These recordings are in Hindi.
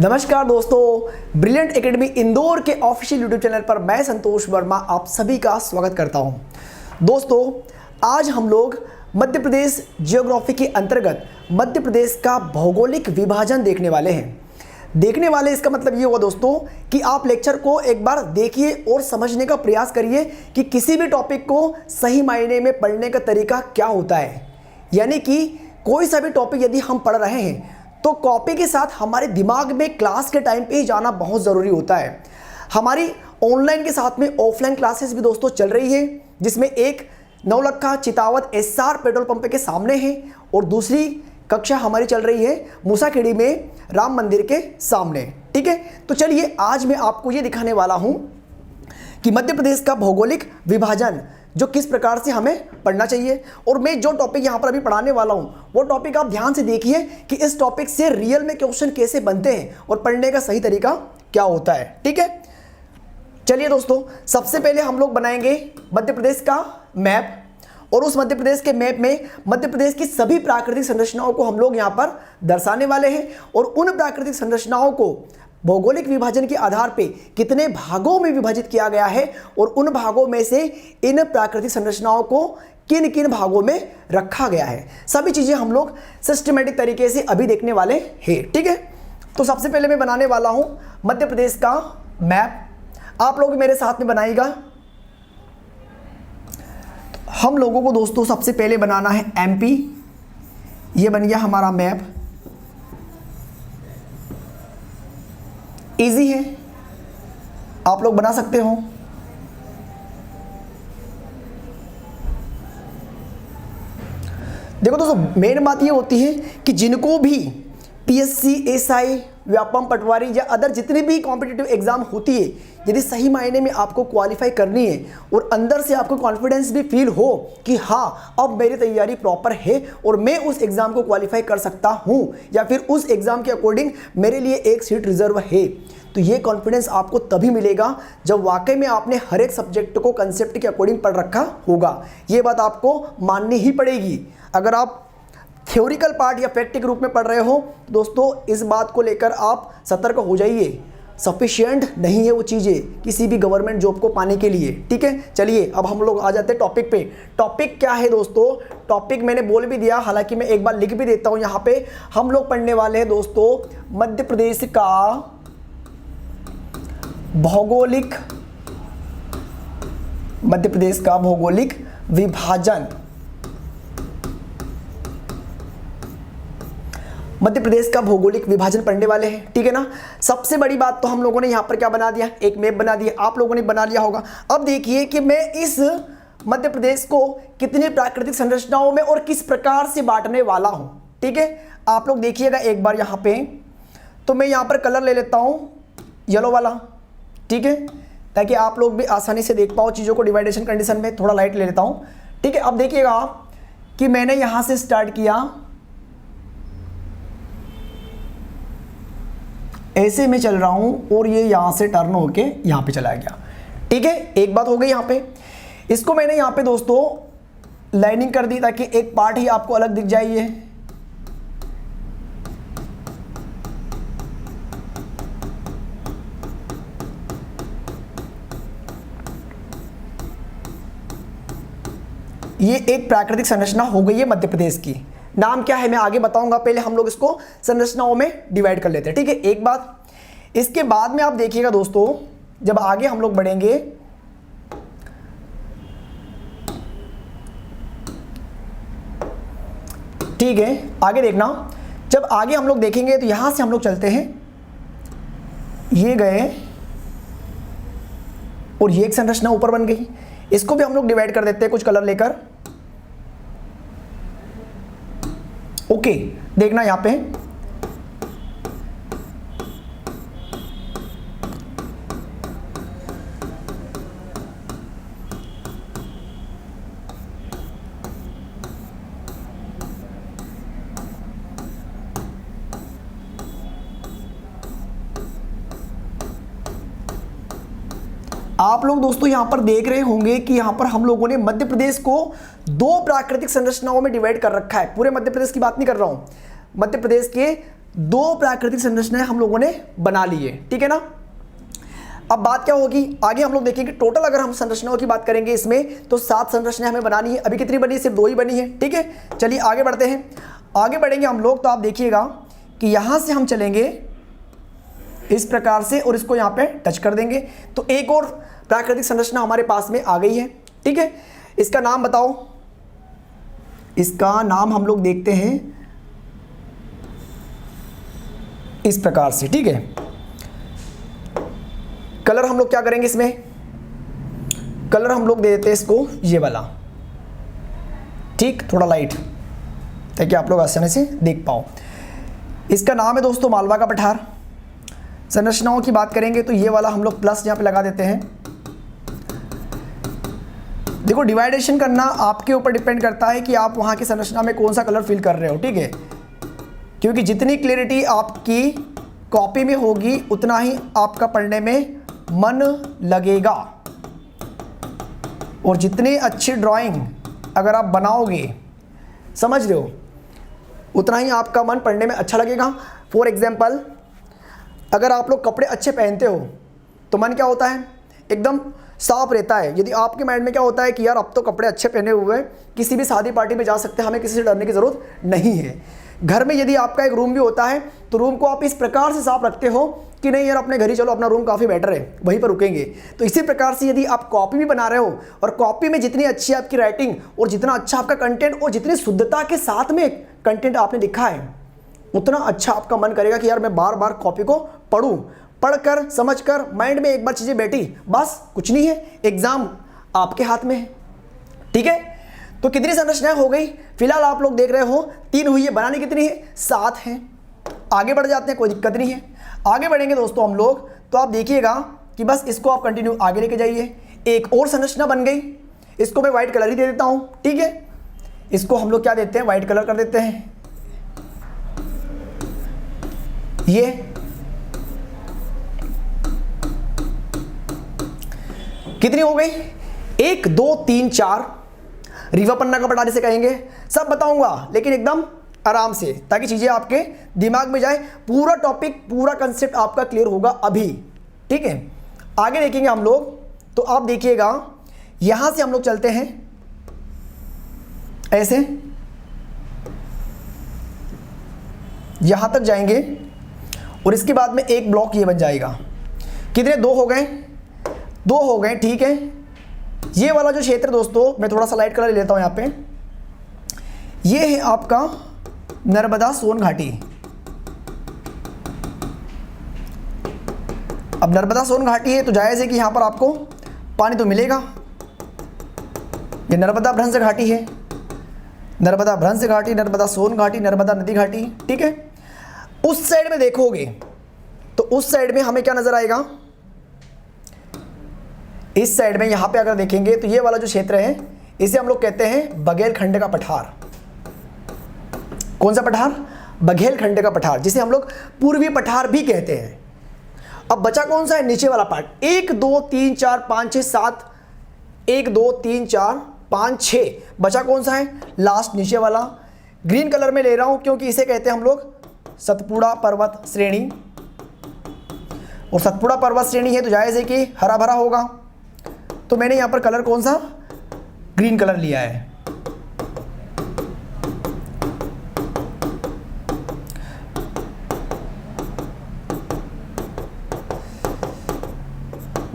नमस्कार दोस्तों, ब्रिलियंट एकेडमी इंदौर के ऑफिशियल यूट्यूब चैनल पर मैं संतोष वर्मा आप सभी का स्वागत करता हूं। दोस्तों, आज हम लोग मध्य प्रदेश जियोग्राफी के अंतर्गत मध्य प्रदेश का भौगोलिक विभाजन देखने वाले हैं। देखने वाले इसका मतलब ये हुआ दोस्तों कि आप लेक्चर को एक बार देखिए और समझने का प्रयास करिए कि किसी भी टॉपिक को सही मायने में पढ़ने का तरीका क्या होता है। यानी कि कोई सा भी टॉपिक यदि हम पढ़ रहे हैं तो कॉपी के साथ हमारे दिमाग में क्लास के टाइम पे ही जाना बहुत ज़रूरी होता है। हमारी ऑनलाइन के साथ में ऑफलाइन क्लासेस भी दोस्तों चल रही है, जिसमें एक नौलखा चितावत एसआर पेट्रोल पंप के सामने है और दूसरी कक्षा हमारी चल रही है मूसाखेड़ी में राम मंदिर के सामने। ठीक है, तो चलिए आज मैं आपको ये दिखाने वाला हूँ कि मध्य प्रदेश का भौगोलिक विभाजन जो किस प्रकार से हमें पढ़ना चाहिए। और मैं जो टॉपिक यहाँ पर अभी पढ़ाने वाला हूँ वो टॉपिक आप ध्यान से देखिए कि इस टॉपिक से रियल में क्वेश्चन कैसे बनते हैं और पढ़ने का सही तरीका क्या होता है। ठीक है, चलिए दोस्तों, सबसे पहले हम लोग बनाएंगे मध्य प्रदेश का मैप और उस मध्य प्रदेश के मैप में मध्य प्रदेश की सभी प्राकृतिक संरचनाओं को हम लोग यहाँ पर दर्शाने वाले हैं और उन प्राकृतिक संरचनाओं को भौगोलिक विभाजन के आधार पे कितने भागों में विभाजित किया गया है और उन भागों में से इन प्राकृतिक संरचनाओं को किन किन भागों में रखा गया है, सभी चीज़ें हम लोग सिस्टमेटिक तरीके से अभी देखने वाले हैं। ठीक है, तो सबसे पहले मैं बनाने वाला हूं मध्य प्रदेश का मैप। आप लोग भी मेरे साथ में बनाइएगा। हम लोगों को दोस्तों सबसे पहले बनाना है एमपी। ये बन गया हमारा मैप। इजी है, आप लोग बना सकते हो। देखो दोस्तों, मेन बात ये होती है कि जिनको भी पीएससी, एसआई, व्यापम, पटवारी या अदर जितनी भी कॉम्पिटिटिव एग्जाम होती है, यदि सही मायने में आपको क्वालिफाई करनी है और अंदर से आपको कॉन्फिडेंस भी फील हो कि हाँ अब मेरी तैयारी प्रॉपर है और मैं उस एग्ज़ाम को क्वालिफाई कर सकता हूँ या फिर उस एग्ज़ाम के अकॉर्डिंग मेरे लिए एक सीट रिजर्व है, तो ये कॉन्फिडेंस आपको तभी मिलेगा जब वाकई में आपने हर एक सब्जेक्ट को कंसेप्ट के अकॉर्डिंग पढ़ रखा होगा। ये बात आपको माननी ही पड़ेगी। अगर आप थ्योरिकल पार्ट या फैक्ट के रूप में पढ़ रहे हो दोस्तों, इस बात को लेकर आप सतर्क हो जाइए। सफिशिएंट नहीं है वो चीज़ें किसी भी गवर्नमेंट जॉब को पाने के लिए। ठीक है, चलिए अब हम लोग आ जाते हैं टॉपिक पे। टॉपिक क्या है दोस्तों? टॉपिक मैंने बोल भी दिया, हालांकि मैं एक बार लिख भी देता हूं यहाँ पे। हम लोग पढ़ने वाले हैं दोस्तों मध्य प्रदेश का भौगोलिक, मध्य प्रदेश का भौगोलिक विभाजन। मध्य प्रदेश का भौगोलिक विभाजन पढ़ने वाले हैं। ठीक है ना। सबसे बड़ी बात तो हम लोगों ने यहाँ पर क्या बना दिया, एक मैप बना दिया। आप लोगों ने बना लिया होगा। अब देखिए कि मैं इस मध्य प्रदेश को कितनी प्राकृतिक संरचनाओं में और किस प्रकार से बांटने वाला हूँ। ठीक है, आप लोग देखिएगा एक बार यहाँ पे। तो मैं यहाँ पर कलर ले लेता हूँ येलो वाला। ठीक है, ताकि आप लोग भी आसानी से देख पाओ चीज़ों को। डिवाइडेशन कंडीशन में थोड़ा लाइट ले लेता हूँ। ठीक है, अब देखिएगा कि मैंने यहाँ से स्टार्ट किया, ऐसे में चल रहा हूं और ये यहां से टर्न होके यहां पे चला गया। ठीक है, एक बात हो गई यहां पे। इसको मैंने यहां पे दोस्तों लाइनिंग कर दी ताकि एक पार्ट ही आपको अलग दिख जाए। ये एक प्राकृतिक संरचना हो गई है मध्य प्रदेश की। नाम क्या है मैं आगे बताऊंगा, पहले हम लोग इसको संरचनाओं में डिवाइड कर लेते हैं। ठीक है, एक बात। इसके बाद में आप देखिएगा दोस्तों, जब आगे हम लोग बढ़ेंगे ठीक है, आगे देखना। जब आगे हम लोग देखेंगे तो यहां से हम लोग चलते हैं, ये गए और ये एक संरचना ऊपर बन गई। इसको भी हम लोग डिवाइड कर देते हैं कुछ कलर लेकर। ओके, देखना यहां पे आप लोग दोस्तों यहां पर देख रहे होंगे कि यहां पर हम लोगों ने मध्य प्रदेश को दो प्राकृतिक संरचनाओं में डिवाइड कर रखा है। पूरे मध्य प्रदेश की बात नहीं कर रहा हूं, मध्य प्रदेश के 2 प्राकृतिक संरचनाएं हम लोगों ने बना ली है, ठीक है ना। अब बात क्या होगी, आगे हम लोग देखेंगे टोटल अगर हम संरचनाओं की बात करेंगे इसमें तो 7 संरचनाएं हमें बनानी है। अभी कितनी बनी है, सिर्फ 2 ही बनी है, ठीक है। चलिए आगे बढ़ते हैं। आगे बढ़ेंगे हम लोग तो आप देखिएगा कि यहां से हम चलेंगे इस प्रकार से और इसको यहां पे टच कर देंगे तो एक और प्राकृतिक संरचना हमारे पास में आ गई है, ठीक है। इसका नाम बताओ, इसका नाम हम लोग देखते हैं इस प्रकार से, ठीक है। कलर हम लोग क्या करेंगे, इसमें कलर हम लोग दे देते हैं इसको ये वाला, ठीक, थोड़ा लाइट, ताकि आप लोग आसानी से देख पाओ। इसका नाम है दोस्तों मालवा का पठार। संरचनाओं की बात करेंगे तो ये वाला हम लोग प्लस यहाँ पे लगा देते हैं। देखो डिवाइडेशन करना आपके ऊपर डिपेंड करता है कि आप वहाँ की संरचना में कौन सा कलर फिल कर रहे हो, ठीक है। क्योंकि जितनी क्लियरिटी आपकी कॉपी में होगी उतना ही आपका पढ़ने में मन लगेगा, और जितनी अच्छी ड्राइंग अगर आप बनाओगे, समझ रहे हो, उतना ही आपका मन पढ़ने में अच्छा लगेगा। फॉर एग्जाम्पल अगर आप लोग कपड़े अच्छे पहनते हो तो मन क्या होता है, एकदम साफ रहता है। यदि आपके माइंड में क्या होता है कि यार अब तो कपड़े अच्छे पहने हुए हैं, किसी भी शादी पार्टी में जा सकते हैं, हमें किसी से डरने की ज़रूरत नहीं है। घर में यदि आपका एक रूम भी होता है तो रूम को आप इस प्रकार से साफ रखते हो कि नहीं यार अपने घर ही चलो, अपना रूम काफ़ी बेटर है, वहीं पर रुकेंगे। तो इसी प्रकार से यदि आप कॉपी भी बना रहे हो और कॉपी में जितनी अच्छी आपकी राइटिंग और जितना अच्छा आपका कंटेंट और जितनी शुद्धता के साथ में कंटेंट आपने लिखा है, उतना अच्छा आपका मन करेगा कि यार मैं बार बार कॉपी को पढ़ूं, पढ़कर समझकर माइंड में एक बार चीज़ें बैठी, बस कुछ नहीं है, एग्जाम आपके हाथ में है, ठीक है। तो कितनी संरचनाएं हो गई, फिलहाल आप लोग देख रहे हो 3 हुई है, बनानी कितनी है, 7 हैं। आगे बढ़ जाते हैं, कोई दिक्कत नहीं है। आगे बढ़ेंगे दोस्तों हम लोग तो आप देखिएगा कि बस इसको आप कंटिन्यू आगे लेके जाइए। एक और संरचना बन गई, इसको मैं व्हाइट कलर ही दे देता हूं, ठीक है। इसको हम लोग क्या देते हैं, व्हाइट कलर कर देते हैं। ये कितनी हो गई, 1 2 3 4। रीवा पन्ना का पठार इसे कहेंगे, सब बताऊंगा लेकिन एकदम आराम से, ताकि चीजें आपके दिमाग में जाए। पूरा टॉपिक, पूरा कंसेप्ट आपका क्लियर होगा अभी, ठीक है। आगे देखेंगे हम लोग तो आप देखिएगा यहां से हम लोग चलते हैं ऐसे, यहां तक जाएंगे और इसके बाद में एक ब्लॉक ये बन जाएगा। कितने, 2 हो गए, 2 हो गए, ठीक है। ये वाला जो क्षेत्र दोस्तों, मैं थोड़ा सा लाइट कलर लेता हूं यहां पे, ये है आपका नर्मदा सोन घाटी। अब नर्मदा सोन घाटी है तो जायज़ है कि यहां पर आपको पानी तो मिलेगा। ये नर्मदा भ्रंश घाटी है, नर्मदा भ्रंश घाटी, नर्मदा सोन घाटी, नर्मदा नदी घाटी, ठीक है। उस साइड में देखोगे तो उस साइड में हमें क्या नजर आएगा, इस साइड में यहां पे अगर देखेंगे तो ये वाला जो क्षेत्र है इसे हम लोग कहते हैं बघेलखंड का पठार। कौन सा पठार, बघेलखंड का पठार, जिसे हम लोग पूर्वी पठार भी कहते हैं। अब बचा कौन सा है, नीचे वाला पार्ट। 1 2 3 4 5 6 7, 1 2 3 4 5 6, बचा कौन सा है, लास्ट नीचे वाला। ग्रीन कलर में ले रहा हूं क्योंकि इसे कहते हैं हम लोग सतपुड़ा पर्वत श्रेणी, और सतपुड़ा पर्वत श्रेणी है तो जायज़ है कि हरा भरा होगा, तो मैंने यहां पर कलर कौन सा, ग्रीन कलर लिया है।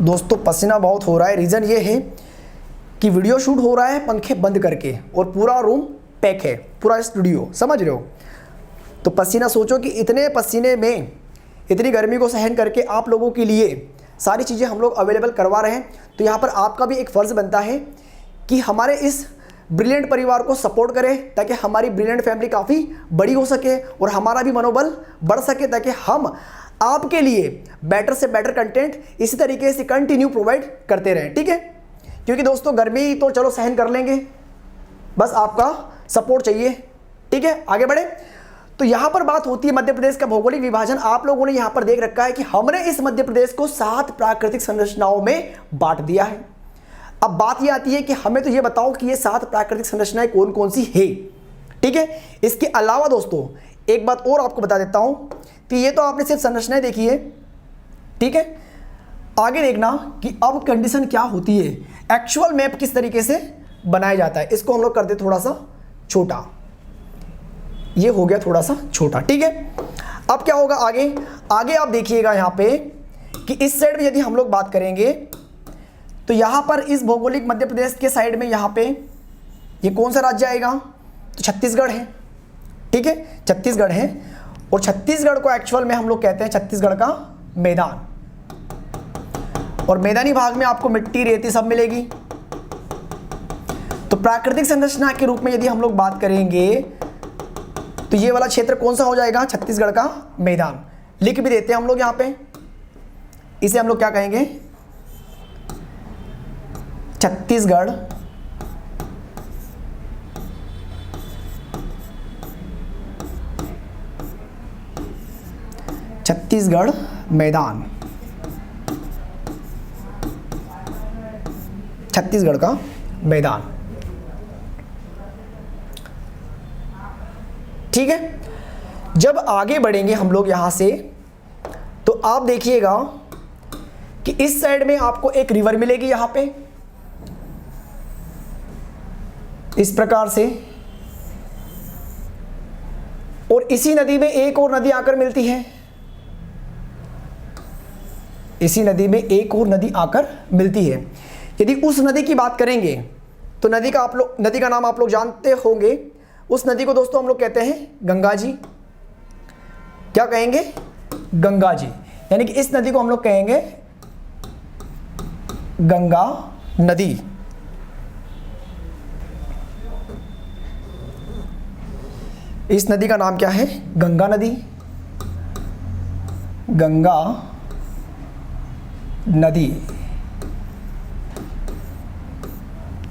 दोस्तों पसीना बहुत हो रहा है, रीज़न ये है कि वीडियो शूट हो रहा है पंखे बंद करके और पूरा रूम पैक है, पूरा स्टूडियो, समझ रहे हो। तो पसीना, सोचो कि इतने पसीने में इतनी गर्मी को सहन करके आप लोगों के लिए सारी चीज़ें हम लोग अवेलेबल करवा रहे हैं। तो यहाँ पर आपका भी एक फ़र्ज़ बनता है कि हमारे इस ब्रिलियंट परिवार को सपोर्ट करें, ताकि हमारी ब्रिलियंट फैमिली काफ़ी बड़ी हो सके और हमारा भी मनोबल बढ़ सके, ताकि हम आपके लिए बेटर से बेटर कंटेंट इसी तरीके से कंटिन्यू प्रोवाइड करते रहें, ठीक है। क्योंकि दोस्तों गर्मी तो चलो सहन कर लेंगे, बस आपका सपोर्ट चाहिए, ठीक है। आगे बढ़े तो यहां पर बात होती है मध्य प्रदेश का भौगोलिक विभाजन। आप लोगों ने यहां पर देख रखा है कि हमने इस मध्य प्रदेश को 7 प्राकृतिक संरचनाओं में बांट दिया है। अब बात यह आती है कि हमें तो ये बताओ कि ये 7 प्राकृतिक संरचनाएं कौन कौन सी है, ठीक है। इसके अलावा दोस्तों एक बात और आपको बता देता हूं कि ये तो आपने सिर्फ संरचनाएं देखी है, ठीक है। आगे देखना कि अब कंडीशन क्या होती है, एक्चुअल मैप किस तरीके से बनाया जाता है। इसको हम लोग करते थोड़ा सा छोटा, ये हो गया थोड़ा सा छोटा, ठीक है। अब क्या होगा आगे, आगे आप देखिएगा यहां पे कि इस साइड में यदि हम लोग बात करेंगे तो यहां पर इस भौगोलिक मध्य प्रदेश के साइड में यहां पे ये कौन सा राज्य आएगा, तो छत्तीसगढ़ है, ठीक है, छत्तीसगढ़ है। और छत्तीसगढ़ को एक्चुअल में हम लोग कहते हैं छत्तीसगढ़ का मैदान। और मैदानी भाग में आपको मिट्टी रेती सब मिलेगी। तो प्राकृतिक संरचना के रूप में यदि हम लोग बात करेंगे तो ये वाला क्षेत्र कौन सा हो जाएगा, छत्तीसगढ़ का मैदान। लिख भी देते हैं हम लोग यहां पे, इसे हम लोग क्या कहेंगे, छत्तीसगढ़ छत्तीसगढ़ मैदान, छत्तीसगढ़ का मैदान, ठीक है। जब आगे बढ़ेंगे हम लोग यहां से तो आप देखिएगा कि इस साइड में आपको एक रिवर मिलेगी यहां पे इस प्रकार से, और इसी नदी में एक और नदी आकर मिलती है, इसी नदी में एक और नदी आकर मिलती है। यदि उस नदी की बात करेंगे तो नदी का नाम आप लोग जानते होंगे। उस नदी को दोस्तों हम लोग कहते हैं गंगा जी। क्या कहेंगे, गंगा जी, यानी कि इस नदी को हम लोग कहेंगे गंगा नदी। इस नदी का नाम क्या है, गंगा नदी, गंगा नदी।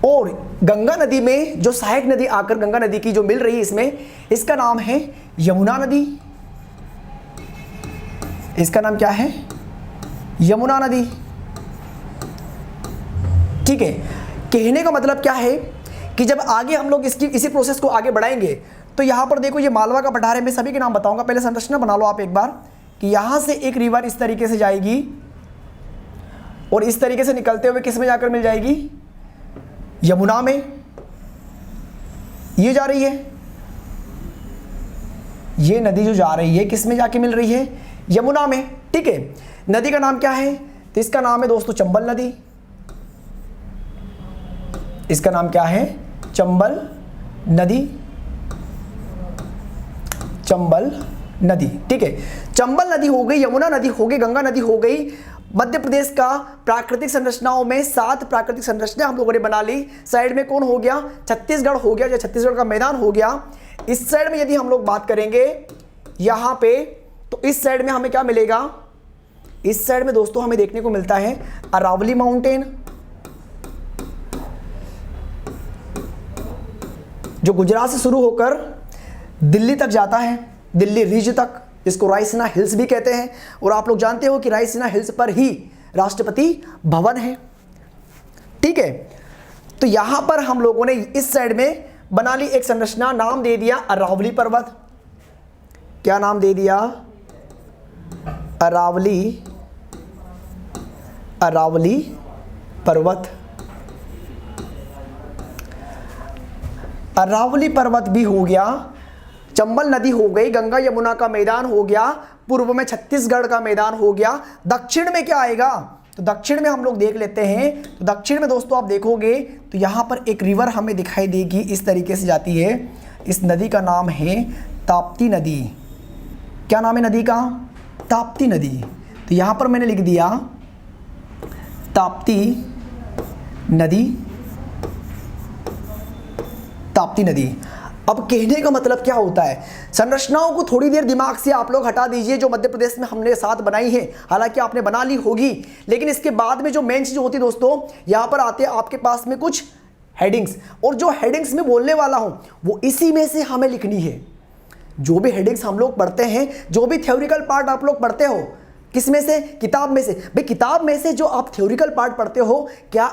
और गंगा नदी में जो सहायक नदी आकर गंगा नदी की जो मिल रही है इसमें, इसका नाम है यमुना नदी। इसका नाम क्या है, यमुना नदी, ठीक है। कहने का मतलब क्या है कि जब आगे हम लोग इसी प्रोसेस को आगे बढ़ाएंगे तो यहां पर देखो ये मालवा का पठार है। मैं सभी के नाम बताऊंगा, पहले संरचना बना लो आप एक बार कि यहां से एक रिवर इस तरीके से जाएगी और इस तरीके से निकलते हुए किस में जाकर मिल जाएगी, यमुना में। ये जा रही है, ये नदी जो जा रही है किस में जाके मिल रही है, यमुना में, ठीक है। नदी का नाम क्या है, तो इसका नाम है दोस्तों चंबल नदी। इसका नाम क्या है, चंबल नदी, चंबल नदी, ठीक है। चंबल नदी हो गई, यमुना नदी हो गई, गंगा नदी हो गई। मध्य प्रदेश का प्राकृतिक संरचनाओं में 7 प्राकृतिक संरचना हम लोगों ने बना ली। साइड में कौन हो गया, छत्तीसगढ़ हो गया, जो छत्तीसगढ़ का मैदान हो गया। इस साइड में यदि हम लोग बात करेंगे यहां पे, तो इस साइड में हमें क्या मिलेगा, इस साइड में दोस्तों हमें देखने को मिलता है अरावली माउंटेन, जो गुजरात से शुरू होकर दिल्ली तक जाता है, दिल्ली रिज तक, जिसको रायसीना हिल्स भी कहते हैं। और आप लोग जानते हो कि रायसीना हिल्स पर ही राष्ट्रपति भवन है, ठीक है। तो यहां पर हम लोगों ने इस साइड में बना ली एक संरचना, नाम दे दिया अरावली पर्वत। क्या नाम दे दिया, अरावली, अरावली पर्वत। अरावली पर्वत भी हो गया, चंबल नदी हो गई, गंगा यमुना का मैदान हो गया, पूर्व में छत्तीसगढ़ का मैदान हो गया। दक्षिण में क्या आएगा, तो दक्षिण में हम लोग देख लेते हैं। तो दक्षिण में दोस्तों आप देखोगे तो यहां पर एक रिवर हमें दिखाई देगी, इस तरीके से जाती है। इस नदी का नाम है ताप्ती नदी। क्या नाम है नदी का, ताप्ती नदी। तो यहां पर मैंने लिख दिया ताप्ती नदी, ताप्ती नदी। अब कहने का मतलब क्या होता है, संरचनाओं को थोड़ी देर दिमाग से आप लोग हटा दीजिए जो मध्य प्रदेश में हमने साथ बनाई है। हालांकि आपने बना ली होगी, लेकिन इसके बाद में जो मेन चीज होती है दोस्तों, यहां पर आते हैं आपके पास में कुछ हेडिंग्स, और जो हेडिंग्स में बोलने वाला हूं वो इसी में से हमें लिखनी है। जो भी हेडिंग्स हम लोग पढ़ते हैं, जो भी थ्योरिकल पार्ट आप लोग पढ़ते हो, किस में से, किताब में से। भाई किताब में से जो आप थ्योरिकल पार्ट पढ़ते हो, क्या